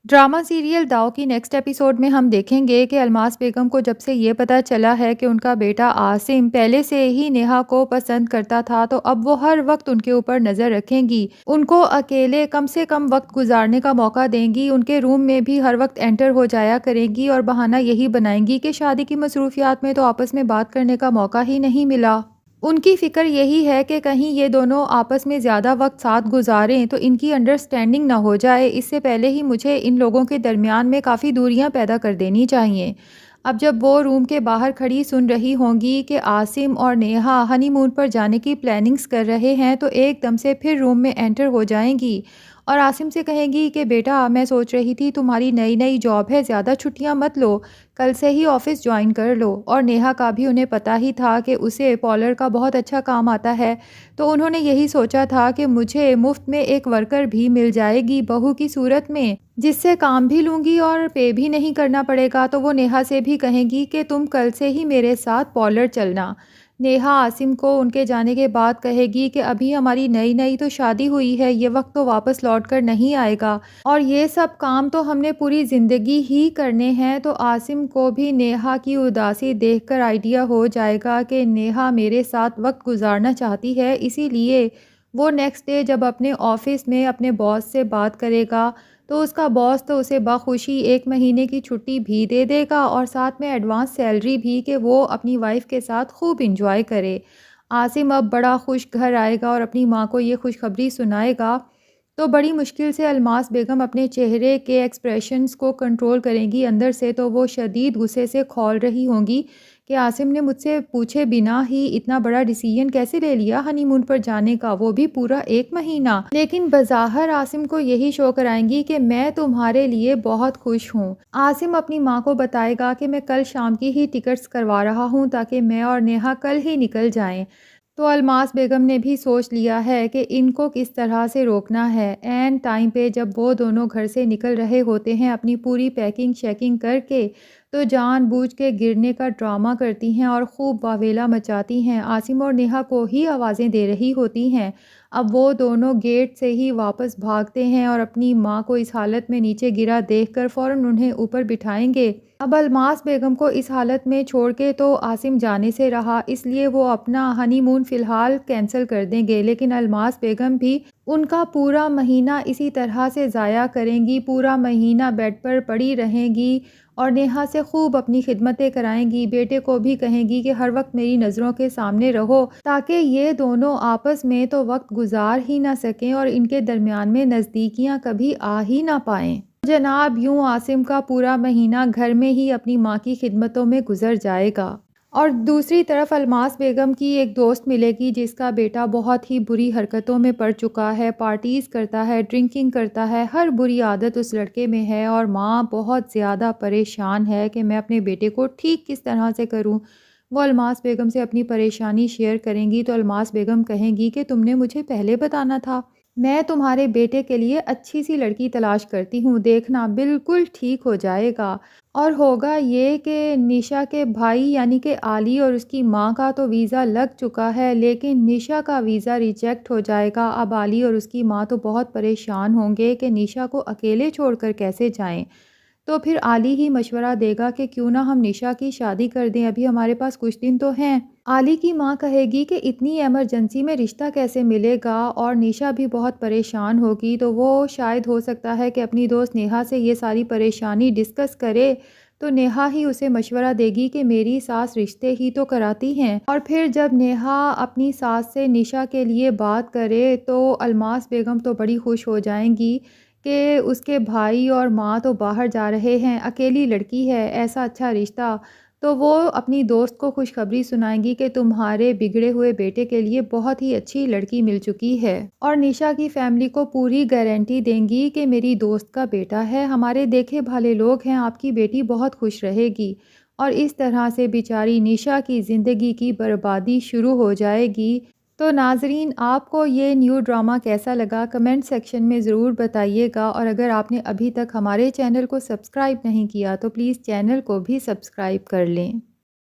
Drama serial दाव की next episode में हम देखेंगे कि अलमास बेगम को जब से ये पता चला है कि उनका बेटा आसिम पहले से ही नेहा को पसंद करता था, तो अब वो हर वक्त उनके ऊपर नज़र रखेंगी, उनको अकेले कम से कम वक्त गुजारने का मौका देंगी, उनके रूम में भी हर वक्त एंटर हो जाया करेंगी और बहाना यही बनाएंगी कि शादी की मसरूफियात में तो आपस में बात करने का मौका ही नहीं मिला। उनकी फ़िक्र यही है कि कहीं ये दोनों आपस में ज़्यादा वक़्त साथ गुज़ारें तो इनकी अंडरस्टैंडिंग ना हो जाए, इससे पहले ही मुझे इन लोगों के दरमियान में काफ़ी दूरियां पैदा कर देनी चाहिए। अब जब वो रूम के बाहर खड़ी सुन रही होंगी कि आसिम और नेहा हनीमून पर जाने की प्लानिंग्स कर रहे हैं, तो एकदम से फिर रूम में एंटर हो जाएंगी और आसिम से कहेंगी कि बेटा, मैं सोच रही थी तुम्हारी नई नई जॉब है, ज़्यादा छुट्टियां मत लो, कल से ही ऑफ़िस ज्वाइन कर लो। और नेहा का भी उन्हें पता ही था कि उसे पार्लर का बहुत अच्छा काम आता है, तो उन्होंने यही सोचा था कि मुझे मुफ्त में एक वर्कर भी मिल जाएगी बहू की सूरत में, जिससे काम भी लूँगी और पे भी नहीं करना पड़ेगा। तो वो नेहा से भी कहेंगी कि तुम कल से ही मेरे साथ पार्लर चलना। नेहा आसिम को उनके जाने के बाद कहेगी कि अभी हमारी नई नई तो शादी हुई है, ये वक्त तो वापस लौट कर नहीं आएगा और ये सब काम तो हमने पूरी ज़िंदगी ही करने हैं। तो आसिम को भी नेहा की उदासी देखकर आइडिया हो जाएगा कि नेहा मेरे साथ वक्त गुजारना चाहती है, इसीलिए वो नेक्स्ट डे जब अपने ऑफिस में अपने बॉस से बात करेगा, तो उसका बॉस तो उसे बखुशी 1 महीने की छुट्टी भी दे देगा और साथ में एडवांस सैलरी भी, कि वो अपनी वाइफ के साथ खूब इंजॉय करे। आसिम अब बड़ा खुश घर आएगा और अपनी माँ को ये खुशखबरी सुनाएगा, तो बड़ी मुश्किल से अलमास बेगम अपने चेहरे के एक्सप्रेशंस को कंट्रोल करेंगी अंदर से। तो वो शदीद गुस्से से खौल रही होंगी कि आसिम ने मुझसे पूछे बिना ही इतना बड़ा डिसीजन कैसे ले लिया हनीमून पर जाने का, वो भी पूरा 1 महीना। लेकिन बज़ाहिर आसिम को यही शो कराएंगी कि मैं तुम्हारे लिए बहुत खुश हूँ। आसिम अपनी माँ को बताएगा कि मैं कल शाम की ही टिकट्स करवा रहा हूँ ताकि मैं और नेहा कल ही निकल जाएं। तो अलमास बेगम ने भी सोच लिया है कि इनको किस तरह से रोकना है। एन टाइम पे जब वो दोनों घर से निकल रहे होते हैं अपनी पूरी पैकिंग शैकिंग करके, तो जानबूझ के गिरने का ड्रामा करती हैं और खूब वावेला मचाती हैं। आसिम और नेहा को ही आवाज़ें दे रही होती हैं। अब वो दोनों गेट से ही वापस भागते हैं और अपनी माँ को इस हालत में नीचे गिरा देखकर फ़ौरन उन्हें ऊपर बिठाएंगे। अब अलमास बेगम को इस हालत में छोड़ के तो आसिम जाने से रहा, इसलिए वो अपना हनीमून फ़िलहाल कैंसिल कर देंगे। लेकिन अलमास बेगम भी उनका पूरा महीना इसी तरह से ज़ाया करेंगी, पूरा महीना बेड पर पड़ी रहेंगी और नेहा से खूब अपनी खिदमतें कराएंगी। बेटे को भी कहेंगी कि हर वक्त मेरी नज़रों के सामने रहो, ताकि ये दोनों आपस में तो वक्त गुजार ही ना सकें और इनके दरमियान में नज़दीकियाँ कभी आ ही ना पाएँ। जनाब, यूँ आसिम का पूरा महीना घर में ही अपनी माँ की खिदमतों में गुजर जाएगा। और दूसरी तरफ अलमास बेगम की एक दोस्त मिलेगी जिसका बेटा बहुत ही बुरी हरकतों में पड़ चुका है, पार्टीज़ करता है, ड्रिंकिंग करता है, हर बुरी आदत उस लड़के में है और माँ बहुत ज़्यादा परेशान है कि मैं अपने बेटे को ठीक किस तरह से करूँ। वो अलमास बेगम से अपनी परेशानी शेयर करेंगी, तो अलमास बेगम कहेंगी कि तुमने मुझे पहले बताना था, मैं तुम्हारे बेटे के लिए अच्छी सी लड़की तलाश करती हूँ, देखना बिल्कुल ठीक हो जाएगा। और होगा ये कि निशा के भाई यानी कि आली और उसकी माँ का तो वीज़ा लग चुका है, लेकिन निशा का वीज़ा रिजेक्ट हो जाएगा। अब आली और उसकी माँ तो बहुत परेशान होंगे कि निशा को अकेले छोड़कर कैसे जाएं। तो फिर आली ही मशवरा देगा कि क्यों ना हम निशा की शादी कर दें, अभी हमारे पास कुछ दिन तो हैं। आली की माँ कहेगी कि इतनी इमरजेंसी में रिश्ता कैसे मिलेगा, और निशा भी बहुत परेशान होगी। तो वो शायद हो सकता है कि अपनी दोस्त नेहा से ये सारी परेशानी डिस्कस करे, तो नेहा ही उसे मशवरा देगी कि मेरी सास रिश्ते ही तो कराती हैं। और फिर जब नेहा अपनी सास से निशा के लिए बात करे, तो अलमास बेगम तो बड़ी खुश हो जाएंगी कि उसके भाई और माँ तो बाहर जा रहे हैं, अकेली लड़की है, ऐसा अच्छा रिश्ता। तो वो अपनी दोस्त को खुशखबरी सुनाएंगी कि तुम्हारे बिगड़े हुए बेटे के लिए बहुत ही अच्छी लड़की मिल चुकी है। और निशा की फैमिली को पूरी गारंटी देंगी कि मेरी दोस्त का बेटा है, हमारे देखे भाले लोग हैं, आपकी बेटी बहुत खुश रहेगी। और इस तरह से बेचारी निशा की ज़िंदगी की बर्बादी शुरू हो जाएगी। तो नाज़रीन, आपको ये न्यू ड्रामा कैसा लगा कमेंट सेक्शन में ज़रूर बताइएगा, और अगर आपने अभी तक हमारे चैनल को सब्सक्राइब नहीं किया तो प्लीज़ चैनल को भी सब्सक्राइब कर लें।